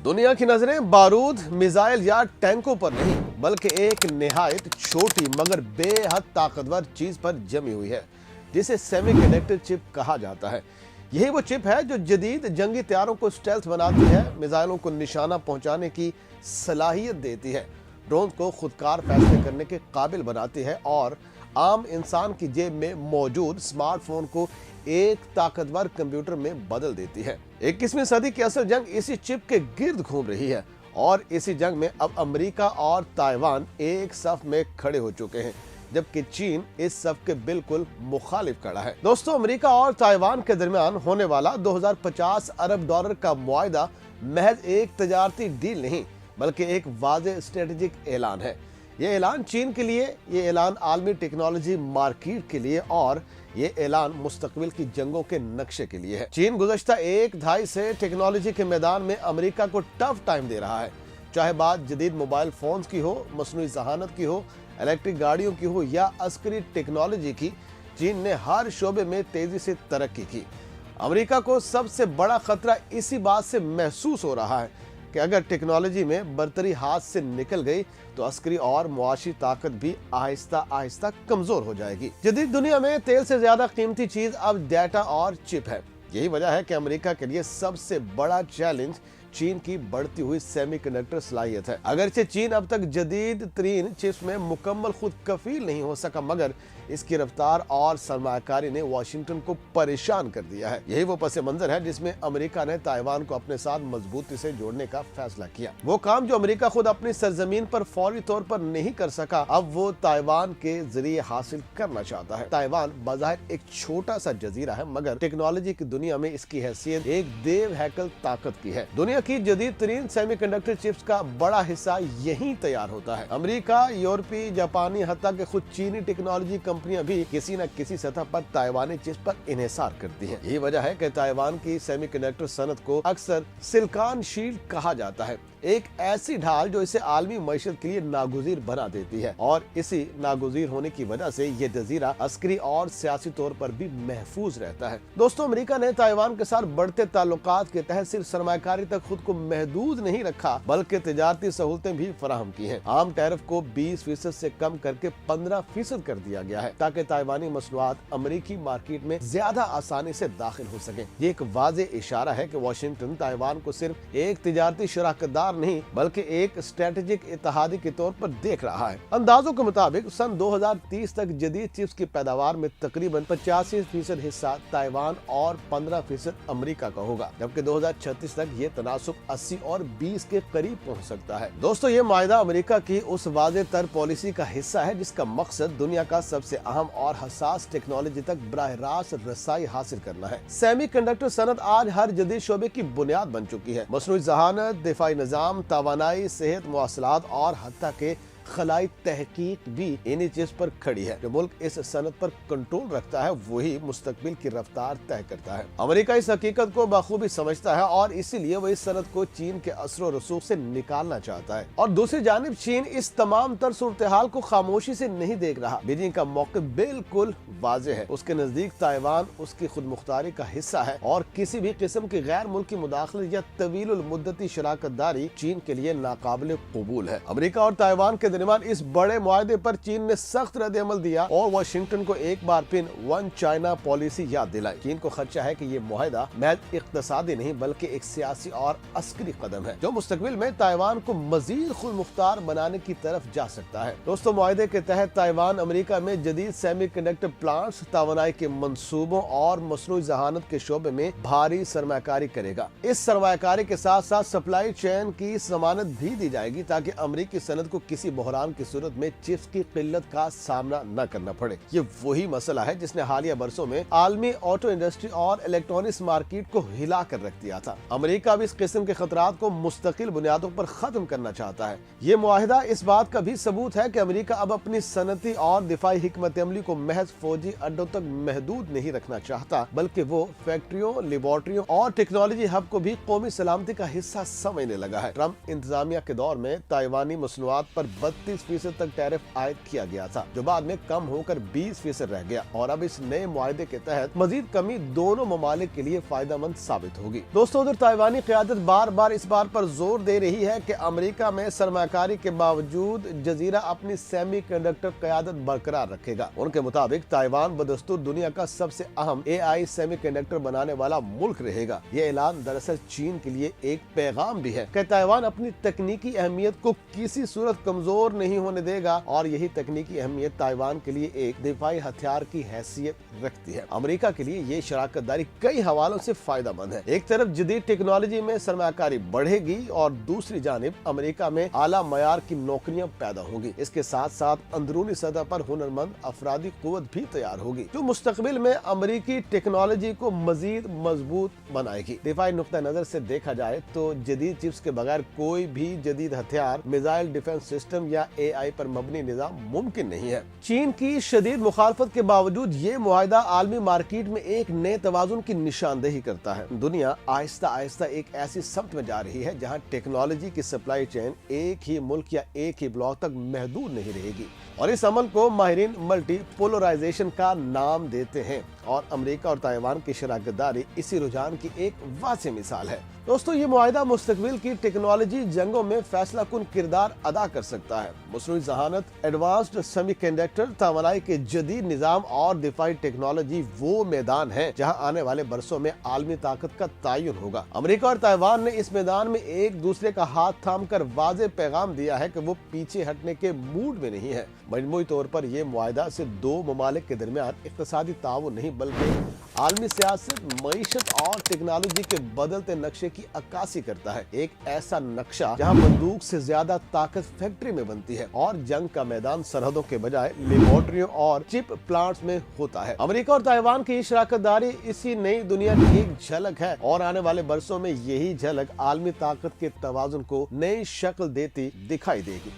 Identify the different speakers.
Speaker 1: दुनिया की नजरें बारूद, मिसाइल या टैंकों पर नहीं बल्कि एक निहायत छोटी मगर बेहद ताकतवर चीज पर जमी हुई है जिसे सेमीकंडक्टर चिप कहा जाता है। यही वो चिप है जो जदीद जंगी तैयारों को स्टेल्थ बनाती है, मिसाइलों को निशाना पहुंचाने की सलाहियत देती है, ड्रोन को खुदकार फैसले करने के काबिल बनाती है और आम इंसान की जेब में मौजूद स्मार्टफोन को एक ताकतवर कंप्यूटर में बदल देती है। 21वीं सदी की असल जंग इसी चिप के गिर्द घूम रही है और इसी जंग में अब अमेरिका और ताइवान एक सफ में खड़े हो चुके हैं, जबकि चीन इस सफ के बिल्कुल मुखालिफ खड़ा है। दोस्तों, अमेरिका और ताइवान के दरमियान होने वाला 2050 अरब डॉलर का मुआहदा महज एक तजारती डील नहीं बल्कि एक वाज़ेह स्ट्रेटेजिक ऐलान है। ये ऐलान चीन के लिए, ये ऐलान आलमी टेक्नोलॉजी मार्केट के लिए और ये ऐलान मुस्तकबिल की जंगों के नक्शे के लिए है। चीन गुज़श्ता एक दहाई से टेक्नोलॉजी के मैदान में अमेरिका को टफ टाइम दे रहा है, चाहे बात जदीद मोबाइल फोन्स की हो, मसनूई जहानत की हो, इलेक्ट्रिक गाड़ियों की हो या अस्करी टेक्नोलॉजी की। चीन ने हर शोबे में तेजी से तरक्की की। अमेरिका को सबसे बड़ा खतरा इसी बात से महसूस हो रहा है कि अगर टेक्नोलॉजी में बरतरी हाथ से निकल गई तो अस्करी और मुआशी ताकत भी आहिस्ता आहिस्ता कमजोर हो जाएगी। जदीद दुनिया में तेल से ज्यादा कीमती चीज अब डाटा और चिप है। यही वजह है कि अमेरिका के लिए सबसे बड़ा चैलेंज चीन की बढ़ती हुई सेमीकंडक्टर सलाहियत है। अगरचे चीन अब तक जदीद तरीन चिप्स में मुकम्मल खुद कफील नहीं हो सका, मगर इसकी रफ्तार और सरमायाकारी ने वाशिंगटन को परेशान कर दिया है। यही वो पस मंजर है जिसमें अमेरिका ने ताइवान को अपने साथ मजबूती से जोड़ने का फैसला किया। वो काम जो अमेरिका खुद अपनी सरजमीन पर फौरी तौर पर नहीं कर सका, अब वो ताइवान के जरिए हासिल करना चाहता है। ताइवान बाज़ाहिर एक छोटा सा जजीरा है, मगर टेक्नोलॉजी की दुनिया में इसकी हैसियत एक देव हैकल ताकत की है। दुनिया की जदीद तरीन सेमीकंडक्टर चिप्स का बड़ा हिस्सा यहीं तैयार होता है। अमेरिका, यूरोपी, जापानी, हत्ता के खुद चीनी टेक्नोलॉजी कंपनियां भी किसी न किसी सतह पर ताइवानी चिप्स पर इन्हिसार करती हैं। यही वजह है कि ताइवान की सेमीकंडक्टर सनत को अक्सर सिलिकॉन शील्ड कहा जाता है, एक ऐसी ढाल जो इसे आलमी मईशत के लिए नागुज़ीर बना देती है और इसी नागुज़ीर होने की वजह से ये जजीरा अस्करी और सियासी तौर पर भी महफूज रहता है। दोस्तों, अमेरिका ने ताइवान के साथ बढ़ते ताल्लुकात के तहत सिर्फ सरमायाकारी तक खुद को महदूद नहीं रखा बल्कि तिजारती सहूलतें भी फराहम की हैं। आम टैरिफ को 20% से कम करके 15% कर दिया गया है ताकि ताइवानी मसनूआत अमेरिकी मार्केट में ज्यादा आसानी से दाखिल हो सके। ये एक वाज़ेह इशारा है कि वाशिंगटन ताइवान को सिर्फ एक तिजारती शराकतदार नहीं बल्कि एक स्ट्रेटेजिक इत्तेहादी के तौर पर देख रहा है। अंदाजों के मुताबिक सन 2030 तक जदीद चिप्स की पैदावार में तकरीबन 85% हिस्सा ताइवान और 15% अमेरिका का होगा, जबकि 2036 तक ये तनासुब 80 और 20 के करीब पहुंच सकता है। दोस्तों, ये मायदा अमेरिका की उस वाज़ेह तर पॉलिसी का हिस्सा है जिसका मकसद दुनिया का सबसे अहम और हसास टेक्नोलॉजी तक बराह रास्त रसाई हासिल करना है। सेमीकंडक्टर सनत आज हर जदीद शोबे की बुनियाद बन चुकी है। मसनूई जहानत, दिफाई निज़ाम, तवानाई, सेहत, मवासलात और हत्ता के खलाई तहकीक भी इन्हीं चिप्स पर खड़ी है। जो मुल्क इस सनत पर कंट्रोल रखता है वही मुस्तकबिल की रफ्तार तय करता है। अमेरिका इस हकीकत को बखूबी समझता है और इसीलिए वो इस सनत को चीन के असर और रसूख से निकालना चाहता है। और दूसरी जानिब चीन इस तमाम तर सूरत हाल को खामोशी से नहीं देख रहा। बीजिंग का मौक़िफ़ बिल्कुल वाज़ेह है। उसके नजदीक ताइवान उसकी खुद मुख्तारी का हिस्सा है और किसी भी किस्म की गैर मुल्की मुदाखलत या तवील मुद्दती शराकतदारी चीन के लिए नाकाबिल कबूल है। अमेरिका और ताइवान के दरमियान इस बड़े मुआहदे पर चीन ने सख्त रद्द-ए-अमल दिया और वाशिंगटन को एक बार फिर वन चाइना पॉलिसी याद दिलाई। चीन को खदशा है कि ये मुआहदा महज इक्तसादी नहीं बल्कि एक सियासी और अस्करी कदम है जो मुस्तकबिल में ताइवान को मजीद खुद मुख्तार बनाने की तरफ जा सकता है। दोस्तों, मुआहदे के तहत ताइवान अमेरिका में जदीद सेमीकंडक्टर प्लांट्स, तवानाई के मंसूबों और मसनूई जहानत के शोबे में भारी सरमायाकारी करेगा। इस सरमायाकारी के साथ साथ सप्लाई चेन की जमानत भी दी जाएगी ताकि अमेरिकी सनत को किसी बहरान की सूरत में चिप्स की किल्लत का सामना न करना पड़े। ये वही मसला है जिसने हालिया बरसों में आलमी ऑटो इंडस्ट्री और इलेक्ट्रॉनिक्स मार्केट को हिला कर रख दिया था। अमेरिका भी इस किस्म के खतरात को मुस्तकिल बुनियादों पर खत्म करना चाहता है। ये मुआहिदा इस बात का भी सबूत है कि अमेरिका अब अपनी सनती और दिफाई हिकमत अमली को महज फौजी अड्डों तक महदूद नहीं रखना चाहता बल्कि वो फैक्ट्रियों, लेबोरेटरियों और टेक्नोलॉजी हब को भी कौमी सलामती का हिस्सा समझने लगा है। ट्रंप इंतजामिया के दौर में ताइवानी मसनूआत पर 32% तक टैरिफ आयद किया गया था, जो बाद में कम होकर 20% रह गया, और अब इस नए मुआहदे के तहत मजीद कमी दोनों ममालिक के लिए फायदेमंद साबित होगी। दोस्तों, उधर ताइवानी क़यादत बार बार इस बात पर जोर दे रही है कि अमेरिका में सरमाकारी के बावजूद जजीरा अपनी सेमीकंडक्टर क़यादत बरकरार रखेगा। उनके मुताबिक ताइवान बदस्तूर दुनिया का सबसे अहम AI सेमीकंडक्टर बनाने वाला मुल्क रहेगा। ये ऐलान दरअसल चीन के लिए एक पैगाम भी है कि ताइवान अपनी तकनीकी अहमियत को किसी सूरत कमजोर नहीं होने देगा, और यही तकनीकी अहमियत ताइवान के लिए एक दिफाई हथियार की हैसियत रखती है। अमेरिका के लिए ये शराकत दारी कई हवालों से फायदेमंद है। एक तरफ जदीद टेक्नोलॉजी में सरमाकारी बढ़ेगी और दूसरी जानिब अमेरिका में आला मयार की नौकरियां पैदा होंगी। इसके साथ साथ अंदरूनी सतह पर हुनरमंद अफरादी कुव्वत भी तैयार होगी, जो मुस्तकबिल में अमेरिकी टेक्नोलॉजी को मजीद मजबूत बनाएगी। दिफाई नुक्ता नजर से देखा जाए तो जदीद चिप्स के बगैर कोई भी जदीद हथियार, मिसाइल डिफेंस सिस्टम या AI पर मबनी निजाम मुमकिन नहीं है। चीन की शदीद मुखालफत के बावजूद ये मुआहदा आलमी मार्केट में एक नए तवाजुन की निशानदेही करता है। दुनिया आहिस्ता आहिस्ता एक ऐसी समत में जा रही है जहां टेक्नोलॉजी की सप्लाई चेन एक ही मुल्क या एक ही ब्लॉक तक महदूद नहीं रहेगी, और इस अमल को माहिरीन मल्टी पोलराइजेशन का नाम देते हैं, और अमेरिका और ताइवान की शराकत दारी इसी रुझान की एक वाज़ेह मिसाल है। दोस्तों, ये मुआहदा मुस्तकबिल की टेक्नोलॉजी जंगों में फैसला कुन किरदार अदा कर सकता है। मसनूई ज़हानत, एडवांस्ड सेमीकंडक्टर, तवानाई के जदीद निज़ाम और दिफाई टेक्नोलॉजी वो मैदान है जहां आने वाले बरसों में आलमी ताकत का तयन होगा। अमेरिका और ताइवान ने इस मैदान में एक दूसरे का हाथ थाम कर वाज़ेह पैगाम दिया है कि वो पीछे हटने के मूड में नहीं है। मजमूई तौर पर यह मुआहदा सिर्फ दो ममालिक के दरमियान इक़्तिसादी ताउन नहीं बल्कि आलमी सियासत, मईशत और टेक्नोलॉजी के बदलते नक्शे की अक्कासी करता है। एक ऐसा नक्शा जहां बंदूक से ज्यादा ताकत फैक्ट्री में बनती है और जंग का मैदान सरहदों के बजाय लेबोरेटरियों और चिप प्लांट्स में होता है। अमेरिका और ताइवान की शराकत दारी इसी नई दुनिया की एक झलक है, और आने वाले बरसों में यही झलक आलमी ताकत के तवाजुन को नई शक्ल देती दिखाई देगी।